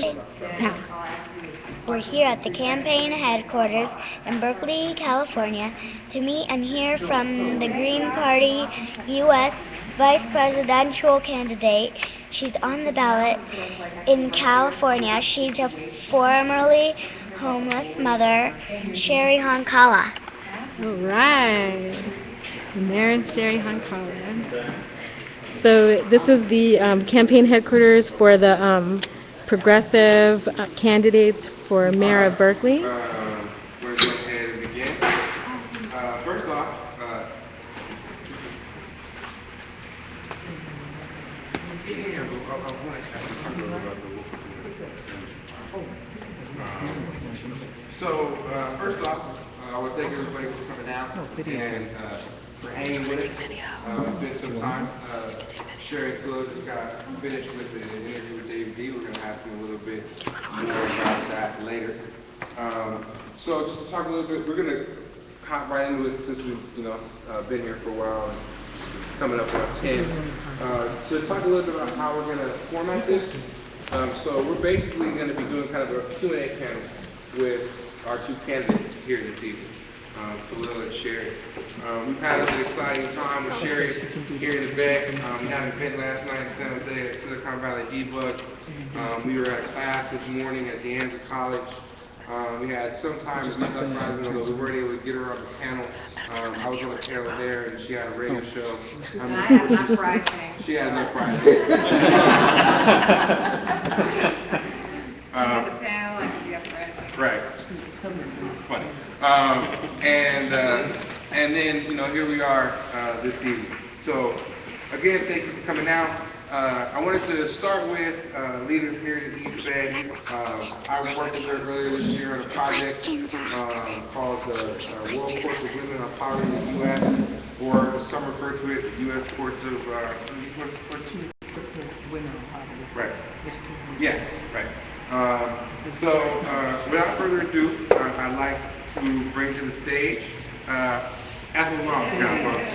Yeah. We're here at the campaign headquarters in Berkeley, California, to meet and hear from the Green Party U.S. Vice Presidential candidate. She's on the ballot in California. She's a formerly homeless mother, Cheri Honkala. All right. There's Cheri Honkala. So this is the campaign headquarters for the progressive candidates for mayor of Berkeley. We're going to go ahead and begin. First off, first off, I want to thank everybody for coming out and for hanging with us. It's been some time. Cheri just got finished with the interview with David D. We're going to ask him a little bit more about that later. So just to talk a little bit, we're going to hop right into it since we've been here for a while and it's coming up on 10. To talk a little bit about how we're going to format this. So we're basically going to be doing kind of a Q&A panel with our two candidates here this evening, Khalil and Cheri. We've had an exciting time with Cheri here in the back. We had an event last night in San Jose at Silicon Valley Debug. We were at class this morning at De Anza College. We had some time to meet uprising, although we weren't able to get her on the panel. I was on the panel there, and she had a radio show. I had an uprising. She had an uprising. The panel and the uprising. Right. Funny. And then, here we are this evening. So, again, thank you for coming out. I wanted to start with leader here at the East Bay. I worked with her earlier this year on a project called the World Courts of Women on Poverty in the U.S., or some refer to it, U.S. Courts of Women on poverty. Right. Yes, right. So, without further ado, I'd like to bring to the stage Ethel Long, folks.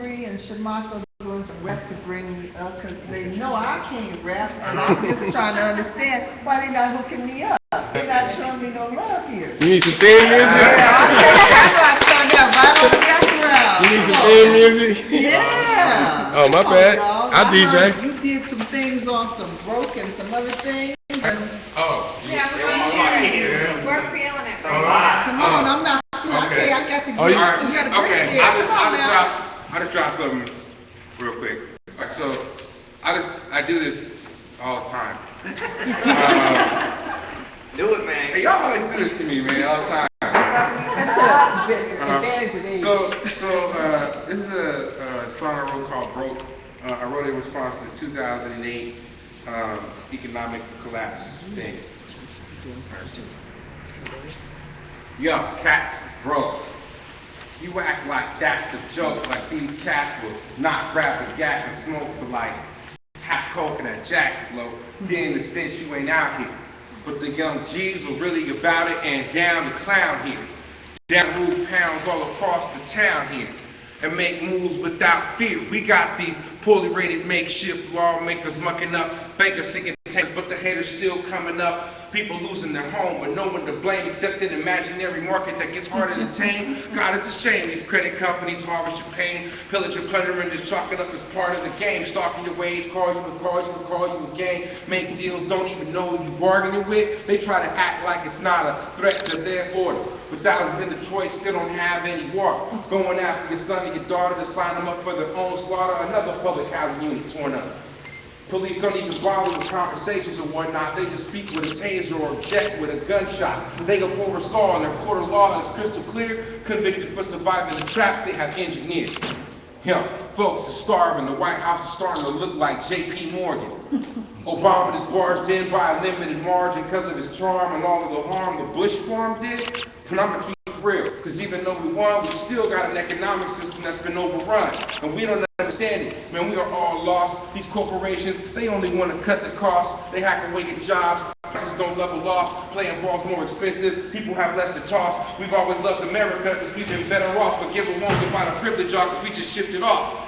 And Shamaka doing some rap to bring me up because they know I can't rap, and I'm just trying to understand why they not hooking me up. They're not showing me no love here. You need some theme music? I'm not trying that right on the background. You need some theme music? Yeah. Oh, my bad. Y'all. I DJ. You did some things on some broken, some other things. Oh. Yeah, we're here. We're feeling it. Come on, I'm not. Okay, I got to get. You got to break it. I just dropped something real quick. Like, so I do this all the time. Do it, man. Hey, y'all always do this to me, man, all the time. That's the advantage of age. So this is a song I wrote called Broke. I wrote it in response to the 2008 economic collapse thing. Yo, cats broke. You act like that's a joke, like these cats will not grab the gat and smoke for like half coke and a jacket low. Getting the sense you ain't out here. But the young G's are really about it and down the clown here. Down move pounds all across the town here. And make moves without fear. We got these poorly rated makeshift lawmakers mucking up, bankers seeking takes, but the haters still coming up. People losing their home with no one to blame except an imaginary market that gets harder to tame. God, it's a shame these credit companies harvest your pain, pillage your plunder and just chalk it up as part of the game. Stalking your wage, call you again, make deals, don't even know who you bargaining with. They try to act like it's not a threat to their order. But thousands in Detroit still don't have any water. Going after your son and your daughter to sign them up for their own slaughter. Another public housing unit torn up. Police don't even bother with conversations or whatnot. They just speak with a taser or object with a gunshot. They go pour a saw in their court of law and it's crystal clear. Convicted for surviving the traps they have engineered. Folks are starving. The White House is starting to look like J.P. Morgan. Obama just barged in by a limited margin because of his charm and all of the harm the Bush farm did. And I'm gonna keep it real, because even though we won, we still got an economic system that's been overrun. And we don't understand it. Man, we are all lost. These corporations, they only want to cut the costs. They hack away at jobs. Prices don't level off. Playing ball's more expensive. People have less to toss. We've always loved America because we've been better off, but give a won't get by the privilege off because we just shipped it off.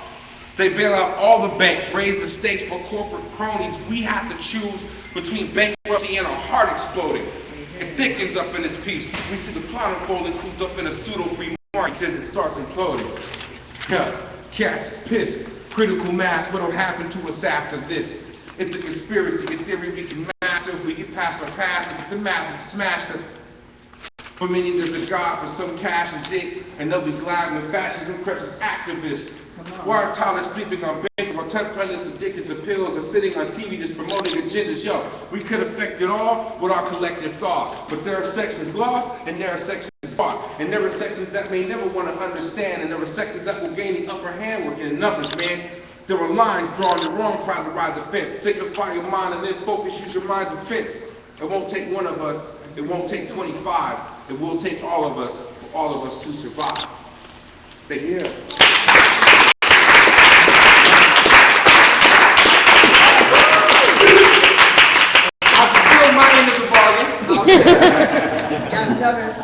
They bail out all the banks, raise the stakes for corporate cronies. We have to choose between bankruptcy and our heart exploding. It thickens up in this piece. We see the plot unfolding, cooped up in a pseudo-free market as it starts imploding. Cats pissed. Critical mass, what'll happen to us after this? It's a conspiracy, a theory we can master. If we get past our past, if the map and smash the. For many, there's a God, for some cash is it, and they'll be glad when fascism crushes activists. Why are toilets sleeping on benches while 10 presidents addicted to pills are sitting on TV just promoting agendas? Yo, we could affect it all with our collective thought, but there are sections lost and there are sections fought, and there are sections that may never want to understand, and there are sections that will gain the upper hand within numbers, man. There are lines drawn in wrong, trying to ride the fence. Signify your mind and then focus, use your mind's offense. It won't take one of us, it won't take 25. It will take all of us, for all of us to survive. Thank you. Got another,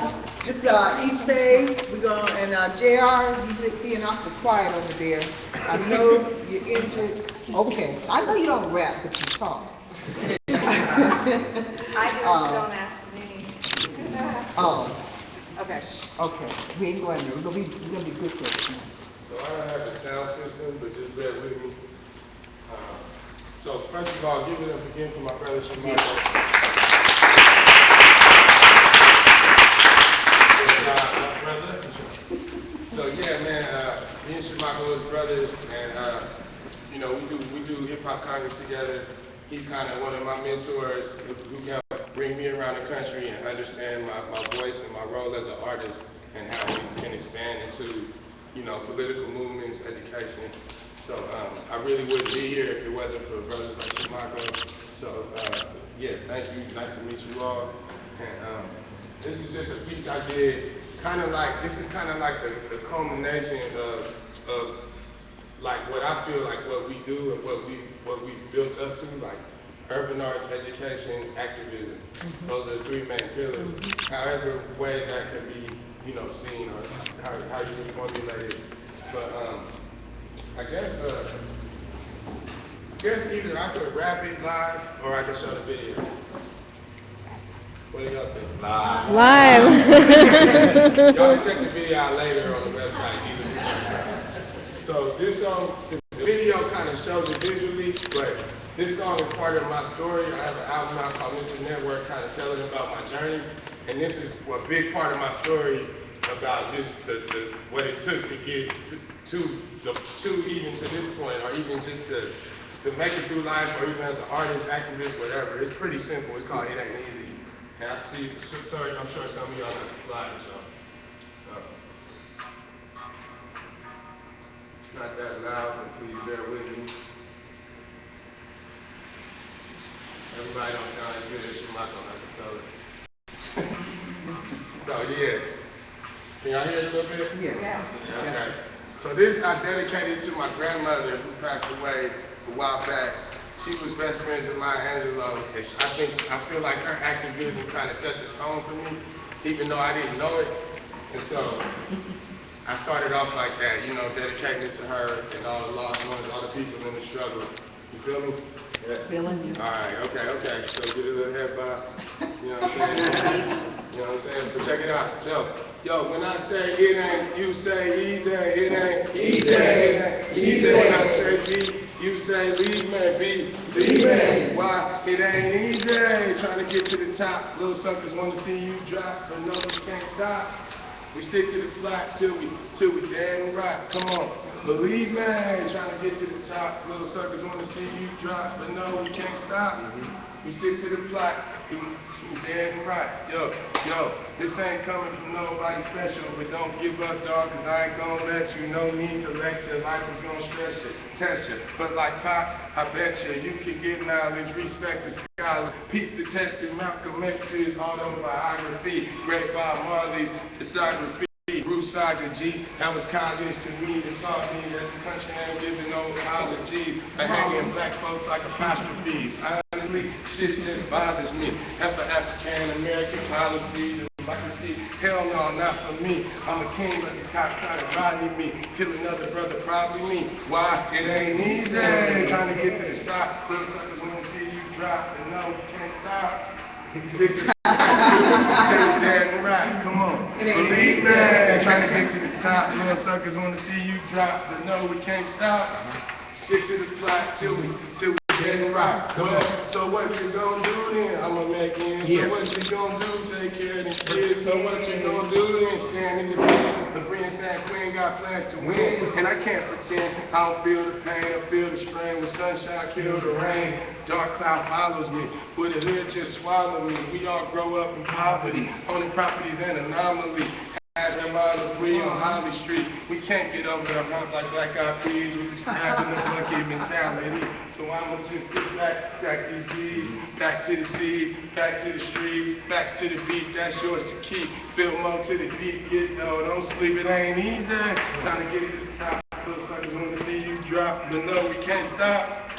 this each page, we're going, and JR, you being awfully quiet over there. I know you're injured. Okay, I know you don't rap, but you talk. I do, but you don't ask me. Oh, Okay. okay, we ain't going there, we're gonna be good for it. So I don't have a sound system, but just bear with me. So first of all, give it up again for my brother Shemako. My brother. So yeah, man, me and Shemako is brothers, and you know, we do hip hop concerts together. He's kind of one of my mentors who helped bring me around the country and understand my voice and my role as an artist and how we can expand into, you know, political movements, education. So I really wouldn't be here if it wasn't for brothers like Shemako. So yeah, thank you. Nice to meet you all. And this is just a piece I did, kind of like, this is kind of like the culmination of like what I feel like what we do and what we've built up to, like urban arts, education, activism. Those are the three main pillars. However way that could be, you know, seen or how you can formulate it. But I guess either I could rap it live or I could show the video. What do y'all think? Live. Y'all can check the video out later on the website. So this song, the video kind of shows it visually, but this song is part of my story. I have an album out called Mr. Network, kind of telling about my journey. And this is a big part of my story about just what it took to get to even to this point, or even just to make it through life, or even as an artist, activist, whatever. It's pretty simple. It's called It Ain't Easy. And I see, sorry, I'm sure some of y'all have the flyer, so. It's not that loud, but please bear with me. Everybody don't sound as good as Shemako, I can tell it. So yeah. Can y'all hear it a little bit? Yeah. Okay. So this I dedicated to my grandmother who passed away a while back. She was best friends with Maya Angelou, and I feel like her activism kind of set the tone for me, even though I didn't know it. And so I started off like that, you know, dedicating it to her and all the lost ones, all the people in the struggle. You feel me? Yeah. Feeling you. All right, okay. So get a little head bob. You know what I'm saying? You know what I'm saying? So check it out. So, yo, when I say it ain't, you say easy. It ain't easy. It ain't easy. When I say be, you say leave me, be, leave me. Why? It ain't easy. Trying to get to the top. Little suckers want to see you drop, but no, you can't stop. We stick to the plot till we dead and rock. Come on, believe me. Trying to get to the top. Little suckers want to see you drop, but no, we can't stop. We stick to the plot. We dead and rock. Yo, this ain't coming from nobody special, but don't give up, dog, cause I ain't gonna let you. No need to lecture. Life is gonna stress you, test you. But like Pop, I bet you can get knowledge, respect the scholars. Pete the text and Malcolm X's autobiography. Great Bob Marley's discography. Bruce Saga G, that was college to me. It taught me that the country ain't giving no apologies. I hang in black folks like apostrophes. Honestly, shit just bothers me. African American policies and Like you see, hell no, not for me. I'm a king, but these cops trying to rally me. Kill another brother, probably me. Why? It ain't easy. Trying to get to the top. Little suckers wanna see you drop, and no, you can't stop. Stick to the dead and right. Come on. Believe me. Trying to get to the top. Little suckers wanna see you drop, but no, we can't stop. Stick to the plot till we get it right. Well, so what you gonna do then? I'ma make it. So what you gonna do? Take care of the kids. So what you gonna do then? Stand in the ring. The Green Sand Queen got plans to win. And I can't pretend I don't feel the pain. I feel the strain. When sunshine kill the rain. Dark cloud follows me. With a hood just swallow me. We all grow up in poverty. Owning property's an anomaly. As a mile of free on Holly Street, we can't get over the hump like black eyed peas with this crab in the bucket mentality. So I'ma just sit back, stack these G's, back to the seas, back to the streets, backs to the beat, that's yours to keep. Feel more to the deep, get no, don't sleep, it ain't easy. Trying to get to the top, little suckers wanna see you drop, but no, we can't stop.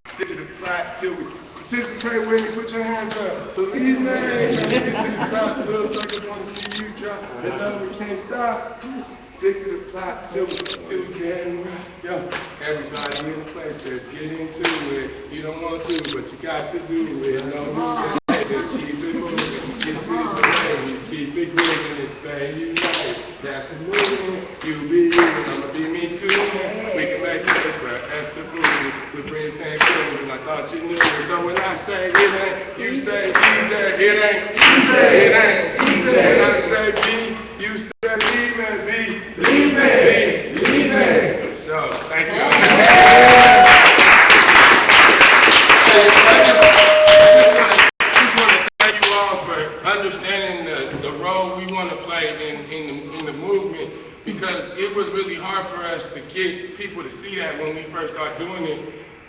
Stick to the plot till we participate with me, put your hands up. Believe me, trying to get to the top, little suckers wanna see you drop, but no, we can't stop. Stick to the plot till we get in. Yo, everybody in the place, just get into it. You don't want to, but you got to do it. No, just keep it moving. This is the way we keep it moving. It's Bay Unite. That's the movement. You be you, and I'ma be me too. We can make it for after movie. We bring San Quentin, I thought you knew. So when I say it ain't, you say easy. It ain't easy. It ain't easy. When I say B, you say leave me, B. Leave me. Leave me. So, thank you. Understanding the role we want to play in the movement, because it was really hard for us to get people to see that when we first started doing it.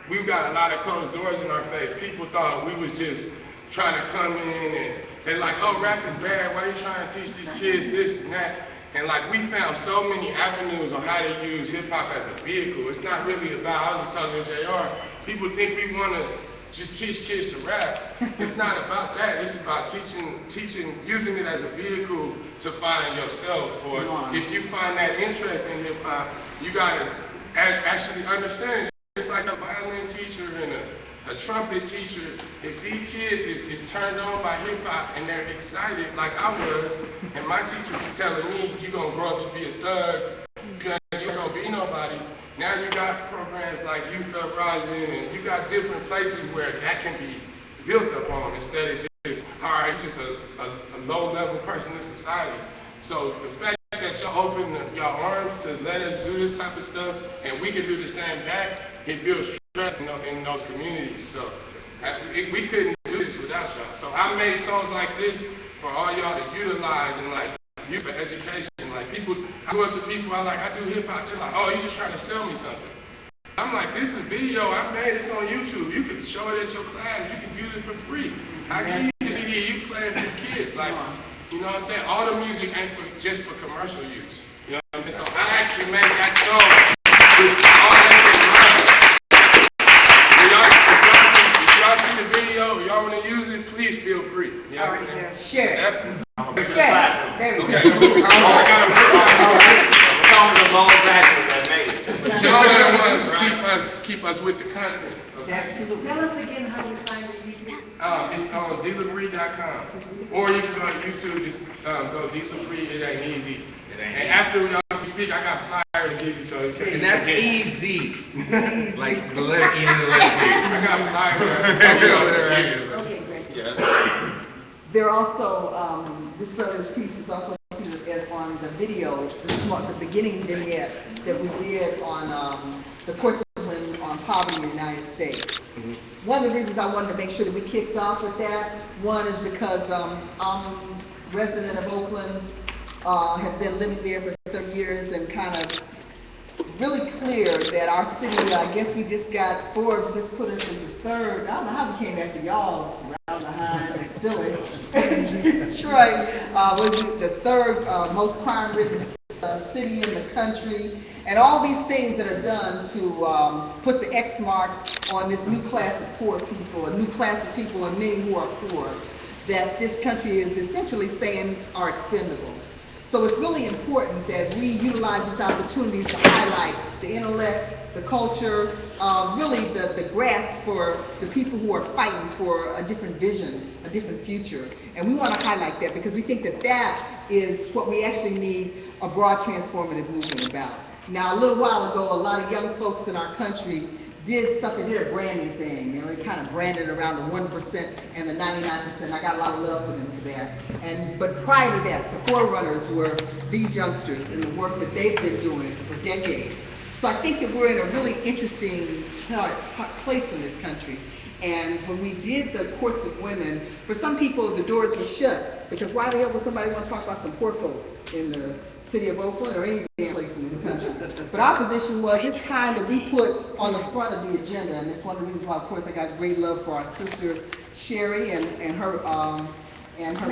We got a lot of closed doors in our face. People thought we was just trying to come in and they're like, oh, rap is bad. Why are you trying to teach these kids this and that? And like we found so many avenues on how to use hip hop as a vehicle. It's not really about, I was just talking to JR, people think we want to just teach kids to rap. It's not about that. It's about teaching, using it as a vehicle to find yourself. Or if you find that interest in hip hop, you gotta actually understand it. It's like a violin teacher and a trumpet teacher. If these kids is turned on by hip hop and they're excited like I was, and my teacher was telling me, you're gonna grow up to be a thug, you're gonna be nobody. Now you got programs like Youth Uprising, and you got different places where that can be built upon instead of just, all right, just a low-level person in society. So the fact that y'all open your arms to let us do this type of stuff, and we can do the same back, it builds trust in those communities. So we couldn't do this without y'all. So I made songs like this for all y'all to utilize and like youth for education. Like people, I go up to people, I do hip hop, they're like, oh, you just trying to sell me something. I'm like, this is a video, I made this on YouTube. You can show it at your class, you can use it for free. I give you the CD, you play it for kids. Like, you know what I'm saying? All the music ain't just for commercial use. You know what I'm saying? So I actually made that song with all that in mind. If y'all see the video, y'all want to use it, please feel free. You know what I'm saying? Share. Definitely. There we go. Y'all are the ones who keep us with the content. Absolutely. Tell us again how you find your YouTube. It's on delivery.com. Or you can go to YouTube, just go Free, it ain't easy. And after we also speak, I got flyer to give you so you can. And that's easy. Like the letter E and the letter C. I got flyer. Okay, great. Yeah. There also, this brother's piece is also featured on the video, the beginning vignette that we did on the courts of women on poverty in the United States. One of the reasons I wanted to make sure that we kicked off with that, one is because I'm a resident of Oakland, have been living there for 30 years and kind of really clear that our city, I guess we just got, Forbes just put us as the third, I don't know how we came after y'all, around behind Philly, Detroit, was the third most crime-ridden city in the country, and all these things that are done to put the X mark on this new class of poor people, a new class of people and many who are poor. that this country is essentially saying are expendable. So it's really important that we utilize these opportunities to highlight the intellect, the culture, really the grasp for the people who are fighting for a different vision, a different future. And we want to highlight that because we think that that is what we actually need a broad transformative movement about. Now, a little while ago, a lot of young folks in our country did something, did a branding thing. You know, they kind of branded around the 1% and the 99%. I got a lot of love for them for that. But prior to that, the forerunners were these youngsters and the work that they've been doing for decades. So I think that we're in a really interesting place in this country. And when we did the courts of women, for some people the doors were shut because why the hell would somebody want to talk about some poor folks in the city of Oakland or any damn place in this country? But our position was it's time that we put on the front of the agenda, and it's one of the reasons why, of course, I got great love for our sister Cheri and her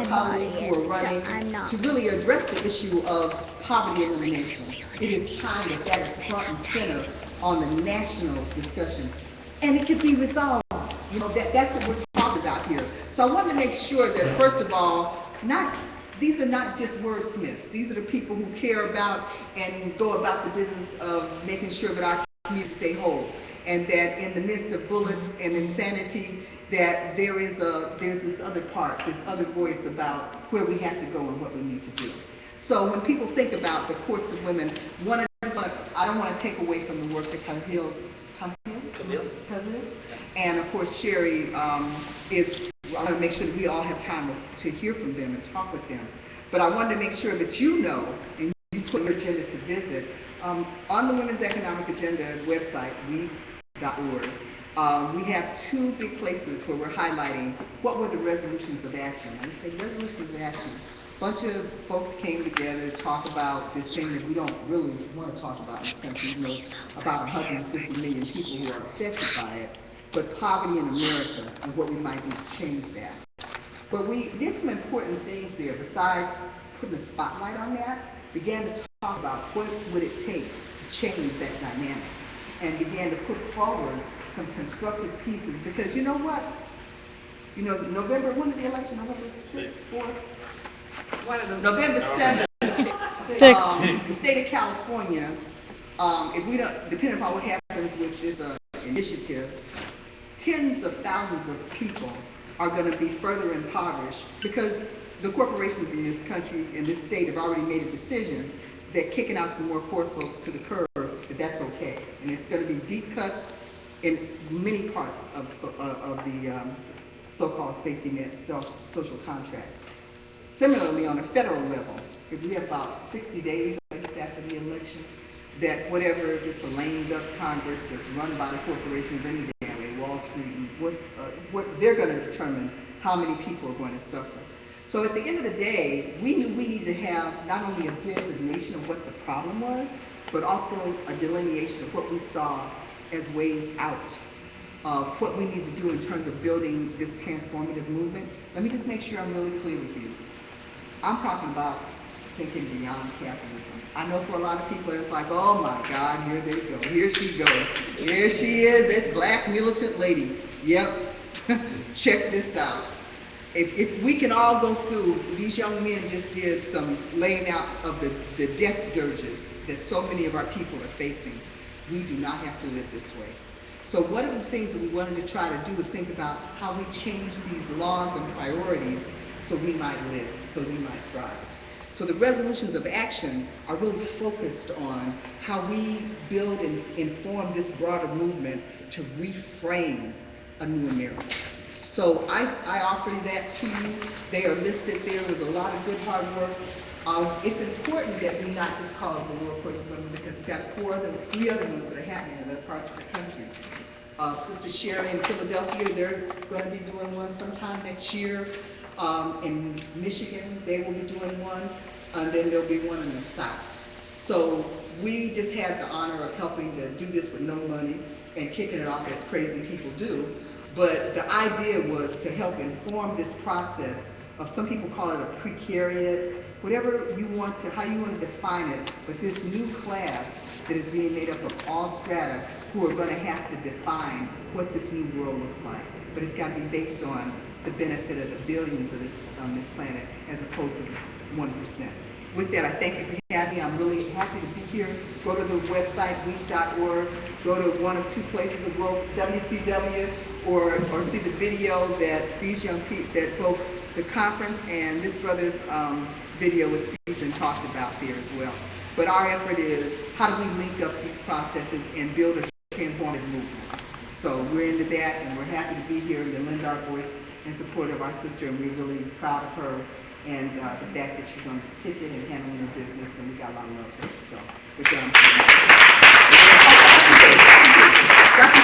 colleague who are running to really address the issue of poverty elimination. It is time that that is front and center on the national discussion, and it could be resolved. You know, that's what we're talking about here. So I wanted to make sure that, first of all, these are not just wordsmiths. These are the people who care about and go about the business of making sure that our communities stay whole, and that in the midst of bullets and insanity, that there's this other part, this other voice about where we have to go and what we need to do. So when people think about the courts of women, I don't want to take away from the work that Camille and of course Cheri I want to make sure that we all have time to hear from them and talk with them. But I wanted to make sure that you know, and you put your agenda to visit, on the Women's Economic Agenda website, we.org, we have two big places where we're highlighting what were the resolutions of action. I say resolutions of action. A bunch of folks came together to talk about this thing that we don't really want to talk about in this country. You know, about 150 million people who are affected by it. But poverty in America and what we might do to change that. But we did some important things there. Besides putting a spotlight on that, began to talk about what would it take to change that dynamic, and began to put forward some constructive pieces. Because you know what? You know, November, when is the election? November 6th, 4th? One of those. November 7th. 6th. The state of California, if we don't, depending upon what happens with this initiative, tens of thousands of people are going to be further impoverished because the corporations in this country, in this state, have already made a decision that kicking out some more poor folks to the curb, that's okay. And it's going to be deep cuts in many parts of the so-called safety net social contract. Similarly, on a federal level, if we have about 60 days, I guess, after the election, that whatever this lame duck Congress that's run by the corporations any damn way, Wall Street, and what they're going to determine how many people are going to suffer. So at the end of the day, we knew we needed to have not only a delineation of what the problem was, but also a delineation of what we saw as ways out of what we need to do in terms of building this transformative movement. Let me just make sure I'm really clear with you. I'm talking about thinking beyond capitalism. I know for a lot of people it's like, oh my God, here they go. Here she goes. Here she is, this black militant lady. Yep, check this out. If we can all go through, these young men just did some laying out of the death dirges that so many of our people are facing. We do not have to live this way. So one of the things that we wanted to try to do is think about how we change these laws and priorities so we might live, so we might thrive. So the resolutions of action are really focused on how we build and inform this broader movement to reframe a new America. So I offer that to you. They are listed there. It was a lot of good hard work. It's important that we not just call it the World Courts of Women because we've got three other ones that are happening in other parts of the country. Sister Cheri in Philadelphia, they're going to be doing one sometime next year. In Michigan, they will be doing one, and then there'll be one in the South. So we just had the honor of helping to do this with no money and kicking it off as crazy people do. But the idea was to help inform this process of, some people call it a precariat, whatever you want to, how you want to define it, but this new class that is being made up of all strata who are going to have to define what this new world looks like. But it's got to be based on the benefit of the billions of this on this planet as opposed to 1%. With that, I thank you for having me. I'm really happy to be here. Go to the website, week.org. Go to one of two places of growth, WCW, or see the video that these young people, that both the conference and this brother's video was featured and talked about there as well. But our effort is, how do we link up these processes and build a transformative movement? So we're into that, and we're happy to be here and to lend our voice in support of our sister, and we're really proud of her and the fact that she's on this ticket and handling her business, and we got a lot of love for her. So with that, Dr.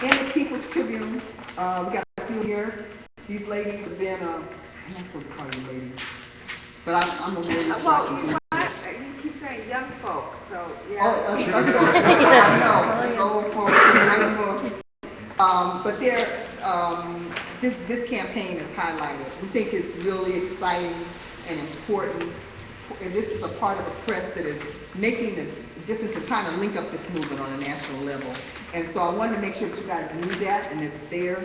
Cheri, in the People's Tribune, we got a few here. Ththese ladies have been, I'm not supposed to call you ladies, but I'm a lady. Well, you keep saying young folks, so yeah. I know, it's old folks and young folks. But they're, this campaign is highlighted. We think it's really exciting and important, and this is a part of a press that is making a difference in trying to link up this movement on a national level. And so I wanted to make sure that you guys knew that, and it's there.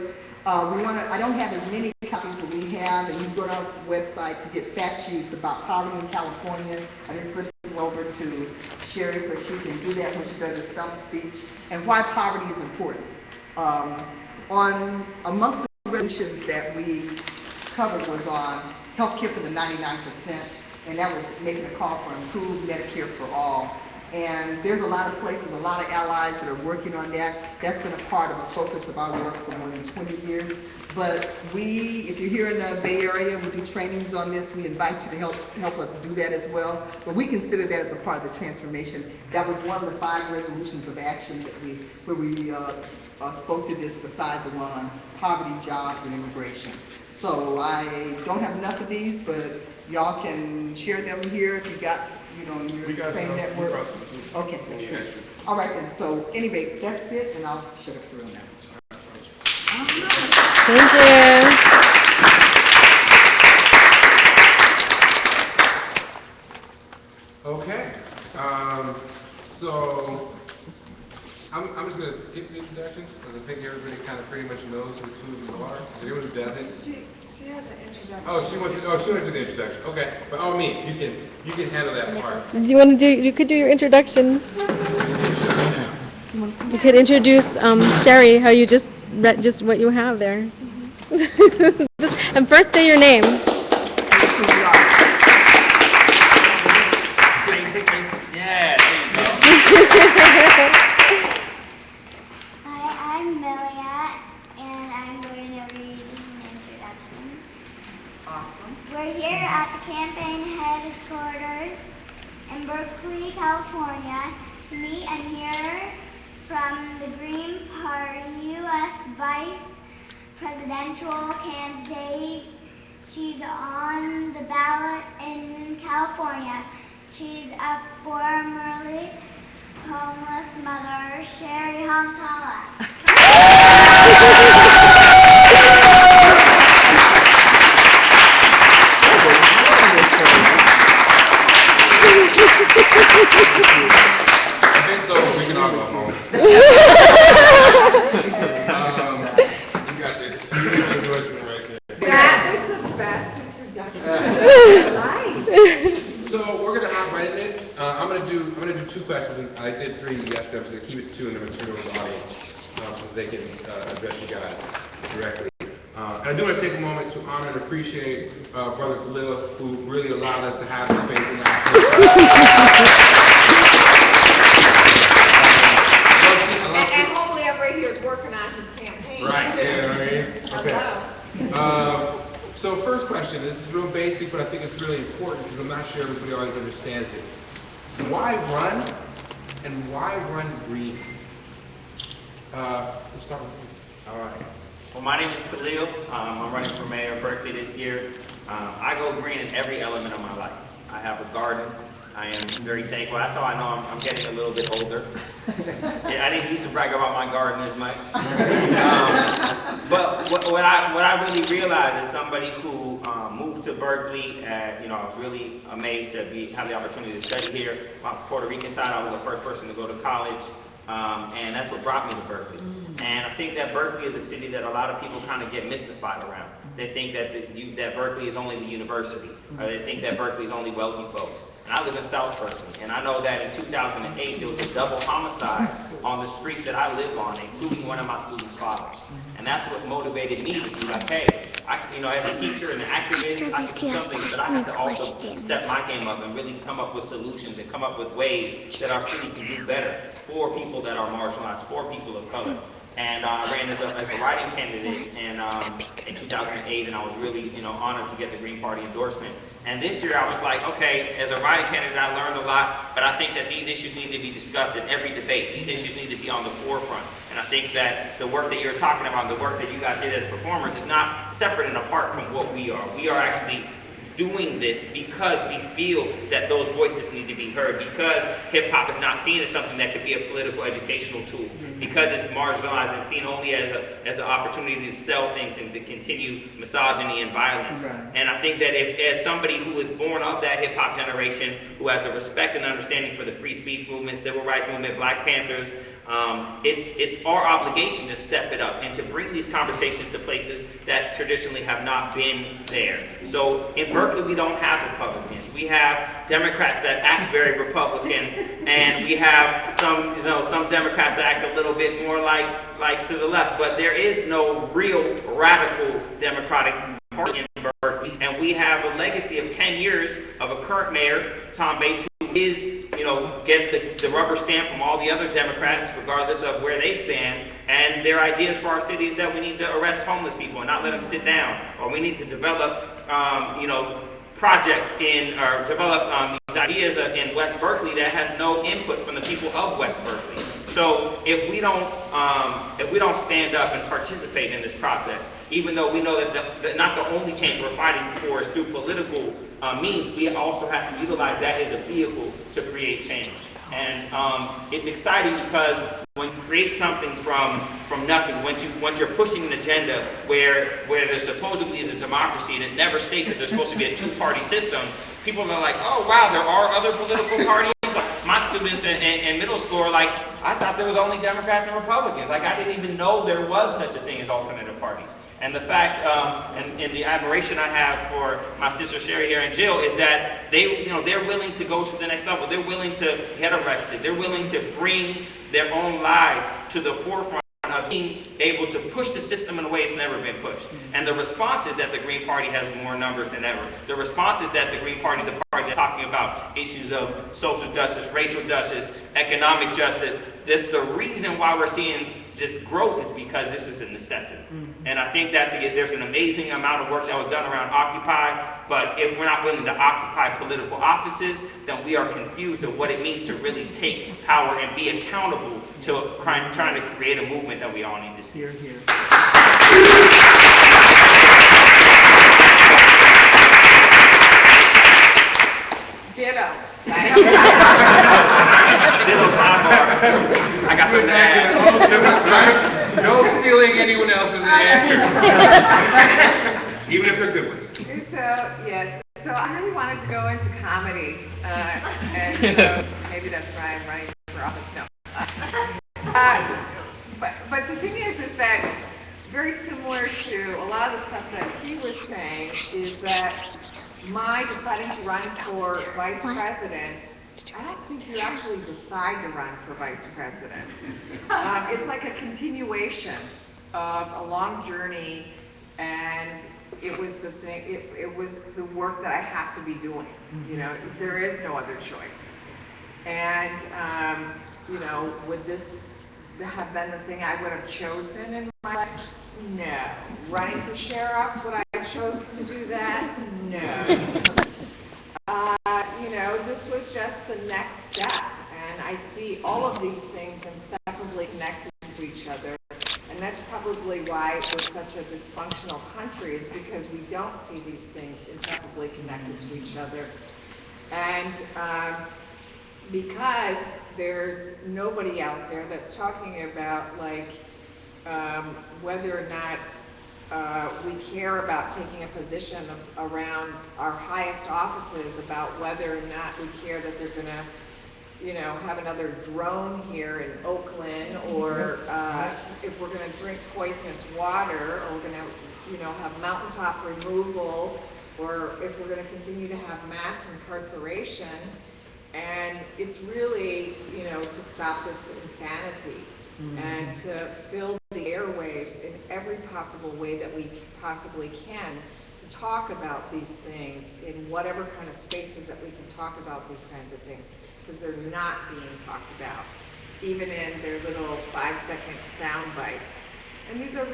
I don't have as many copies as we have, and you can go to our website to get fact sheets about poverty in California. I just slipped them over to Cheri so she can do that when she does her stump speech, and why poverty is important. Amongst the resolutions that we covered was on healthcare for the 99%, and that was making a call for improved Medicare for all. And there's a lot of places, a lot of allies that are working on that. That's been a part of a focus of our work for more than 20 years. But if you're here in the Bay Area, we do trainings on this. We invite you to help us do that as well. But we consider that as a part of the transformation. That was one of the 5 resolutions of action that where we spoke to this beside the one on poverty, jobs, and immigration. So I don't have enough of these, but y'all can share them here if you got, in your same network. Okay, that's good. All right then. So anyway, that's it, and I'll shut up for real now. Thank you. Okay, so I'm just going to skip the introductions because I think everybody kind of pretty much knows who the two of you are. Anyone who doesn't? She has an introduction. Oh, she wants to do the introduction. Okay, by all means, you can handle that part. Do you want to do? You could do your introduction. You could introduce Cheri, how you just read just what you have there. And first say your name. Yeah, there you go. Hi, I'm Millea, and I'm going to read an introduction. Awesome. We're here at the campaign headquarters in Berkeley, California, to meet and hear from the Green Party U.S. Vice Presidential candidate. She's on the ballot in California. She's a formerly homeless mother, Cheri Honkala. I think so. We can all go home. You got the endorsement right there. That was the best introduction. So we're gonna hop right in it. I'm gonna do 2 questions, and I did 3 yesterday. I'm just gonna keep it 2, and then I'm gonna turn it over to the audience so they can address you guys directly. And I do want to take a moment to honor and appreciate Brother Khalil, who really allowed us to have this space in our And hopefully everybody here is working on his campaign. Right, too. you know what I mean? Okay. Hello. So first question, this is real basic, but I think it's really important because I'm not sure everybody always understands it. Why run, and why run green? Let's start with you. All right. Well, my name is Khalil. I'm running for mayor of Berkeley this year. I go green in every element of my life. I have a garden. I am very thankful. That's how I know I'm getting a little bit older. Yeah, I didn't used to brag about my garden as much. But what I really realized as somebody who moved to Berkeley, I was really amazed to have the opportunity to study here. My Puerto Rican side, I was the first person to go to college. And that's what brought me to Berkeley. And I think that Berkeley is a city that a lot of people kind of get mystified around. They think that that Berkeley is only the university, or they think that Berkeley is only wealthy folks. And I live in South Berkeley, and I know that in 2008 there was a double homicide on the street that I live on, including one of my students' fathers. And that's what motivated me to be like, hey, as a teacher and an activist, I can do something, but I have to also step my game up and really come up with solutions and come up with ways that our city can do better for people that are marginalized, for people of color. And I ran as a writing candidate in 2008, and I was really, honored to get the Green Party endorsement. And this year I was like, okay, as a writing candidate, I learned a lot, but I think that these issues need to be discussed in every debate. These issues need to be on the forefront. And I think that the work that you're talking about, the work that you guys did as performers, is not separate and apart from what we are. We are actually doing this because we feel that those voices need to be heard, because hip-hop is not seen as something that could be a political educational tool, because it's marginalized and seen only as an opportunity to sell things and to continue misogyny and violence. And I think that as somebody who was born of that hip-hop generation, who has a respect and understanding for the free speech movement, civil rights movement, Black Panthers, it's our obligation to step it up and to bring these conversations to places that traditionally have not been there. So in Berkeley, we don't have Republicans. We have Democrats that act very Republican, and we have some Democrats that act a little bit more like to the left. But there is no real radical Democratic Party in Berkeley, and we have a legacy of 10 years of a current mayor, Tom Bates, who is gets the rubber stamp from all the other Democrats, regardless of where they stand. And their ideas for our city is that we need to arrest homeless people and not let them sit down, or we need to develop, projects or develop these ideas in West Berkeley that has no input from the people of West Berkeley. So if we don't stand up and participate in this process, even though we know that not the only change we're fighting for is through political means, we also have to utilize that as a vehicle to create change. And it's exciting because when you create something from nothing, once you're pushing an agenda where there supposedly is a democracy and it never states that there's supposed to be a two-party system, people are like, oh wow, there are other political parties. Like my students in middle school are like, I thought there was only Democrats and Republicans. Like I didn't even know there was such a thing as alternative parties. And the fact, and the admiration I have for my sister Cheri here in jail is that they're willing to go to the next level. They're willing to get arrested. They're willing to bring their own lives to the forefront of being able to push the system in a way it's never been pushed. And the response is that the Green Party has more numbers than ever. The response is that the Green Party is the party that's talking about issues of social justice, racial justice, economic justice. The reason why we're seeing this growth is because this is a necessity. And I think that there's an amazing amount of work that was done around Occupy, but if we're not willing to occupy political offices, then we are confused of what it means to really take power and be accountable to trying to create a movement that we all need to see. Here, here. Ditto. Ditto sidebar. I got something to add. No stealing anyone else's answers. Even if they're good ones. So I really wanted to go into comedy, and so maybe that's why I'm running for office now. But the thing is that very similar to a lot of the stuff that he was saying is that my deciding to run for vice president, I don't think you actually decide to run for vice president. It's like a continuation of a long journey, and it was the thing. It was the work that I have to be doing. There is no other choice. And would this have been the thing I would have chosen in my life? No. Running for sheriff, would I have chose to do that? No. This was just the next step, and I see all of these things inseparably connected to each other, and that's probably why we're such a dysfunctional country, is because we don't see these things inseparably connected to each other, and because there's nobody out there that's talking about whether or not we care about taking a position around our highest offices, about whether or not we care that they're going to have another drone here in Oakland, or if we're gonna drink poisonous water, or we're gonna, have mountaintop removal, or if we're gonna continue to have mass incarceration. And it's really, to stop this insanity and to fill the airwaves in every possible way that we possibly can to talk about these things in whatever kind of spaces that we can talk about these kinds of things, because they're not being talked about, even in their little 5-second sound bites. And these are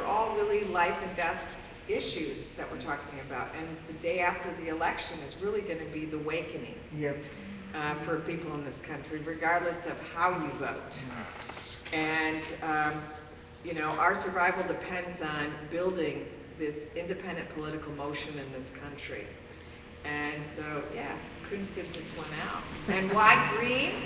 all really life and death issues that we're talking about. And the day after the election is really going to be the awakening. Yep. For people in this country, regardless of how you vote. And, our survival depends on building this independent political motion in this country. And so, yeah, couldn't sit this one out. And why green?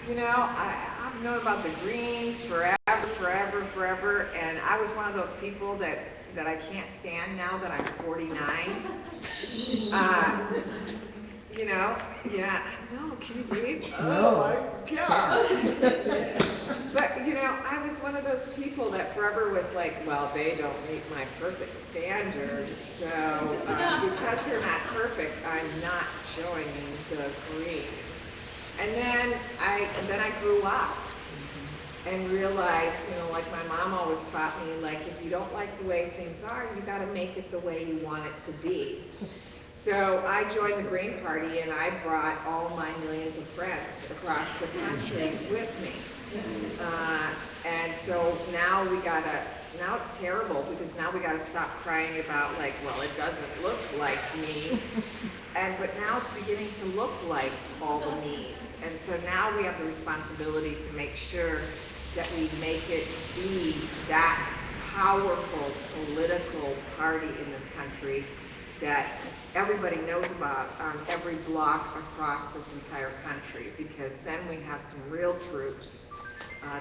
I've known about the Greens forever, and I was one of those people that I can't stand now that I'm 49. Yeah, no, can you believe? Oh my God. But, I was one of those people that forever was like, well, they don't meet my perfect standard, so because they're not perfect, I'm not showing the green. And then I grew up and realized, like my mom always taught me, like, if you don't like the way things are, you got to make it the way you want it to be. So I joined the Green Party, and I brought all my millions of friends across the country with me. And so now it's terrible, because now we gotta stop crying about, like, well, it doesn't look like me. But now it's beginning to look like all the me's. And so now we have the responsibility to make sure that we make it be that powerful political party in this country that everybody knows about on every block across this entire country, because then we have some real troops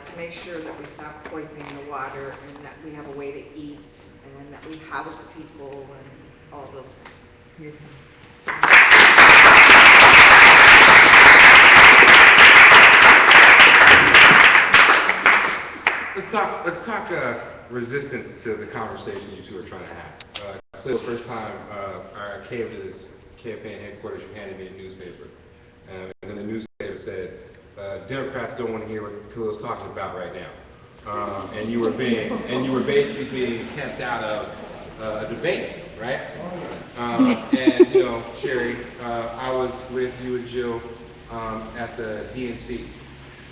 to make sure that we stop poisoning the water, and that we have a way to eat, and that we house people, and all those things. Let's talk resistance to the conversation you two are trying to have. Clearly, the first time I came to this campaign headquarters, you handed me a newspaper, and then the newspaper said, Democrats don't want to hear what Khalil's talking about right now, and you were basically being kept out of a debate, right? And Cheri, I was with you and Jill at the DNC.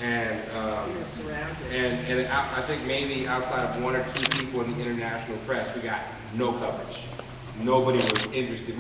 And I think maybe outside of one or two people in the international press, we got no coverage. Nobody was interested.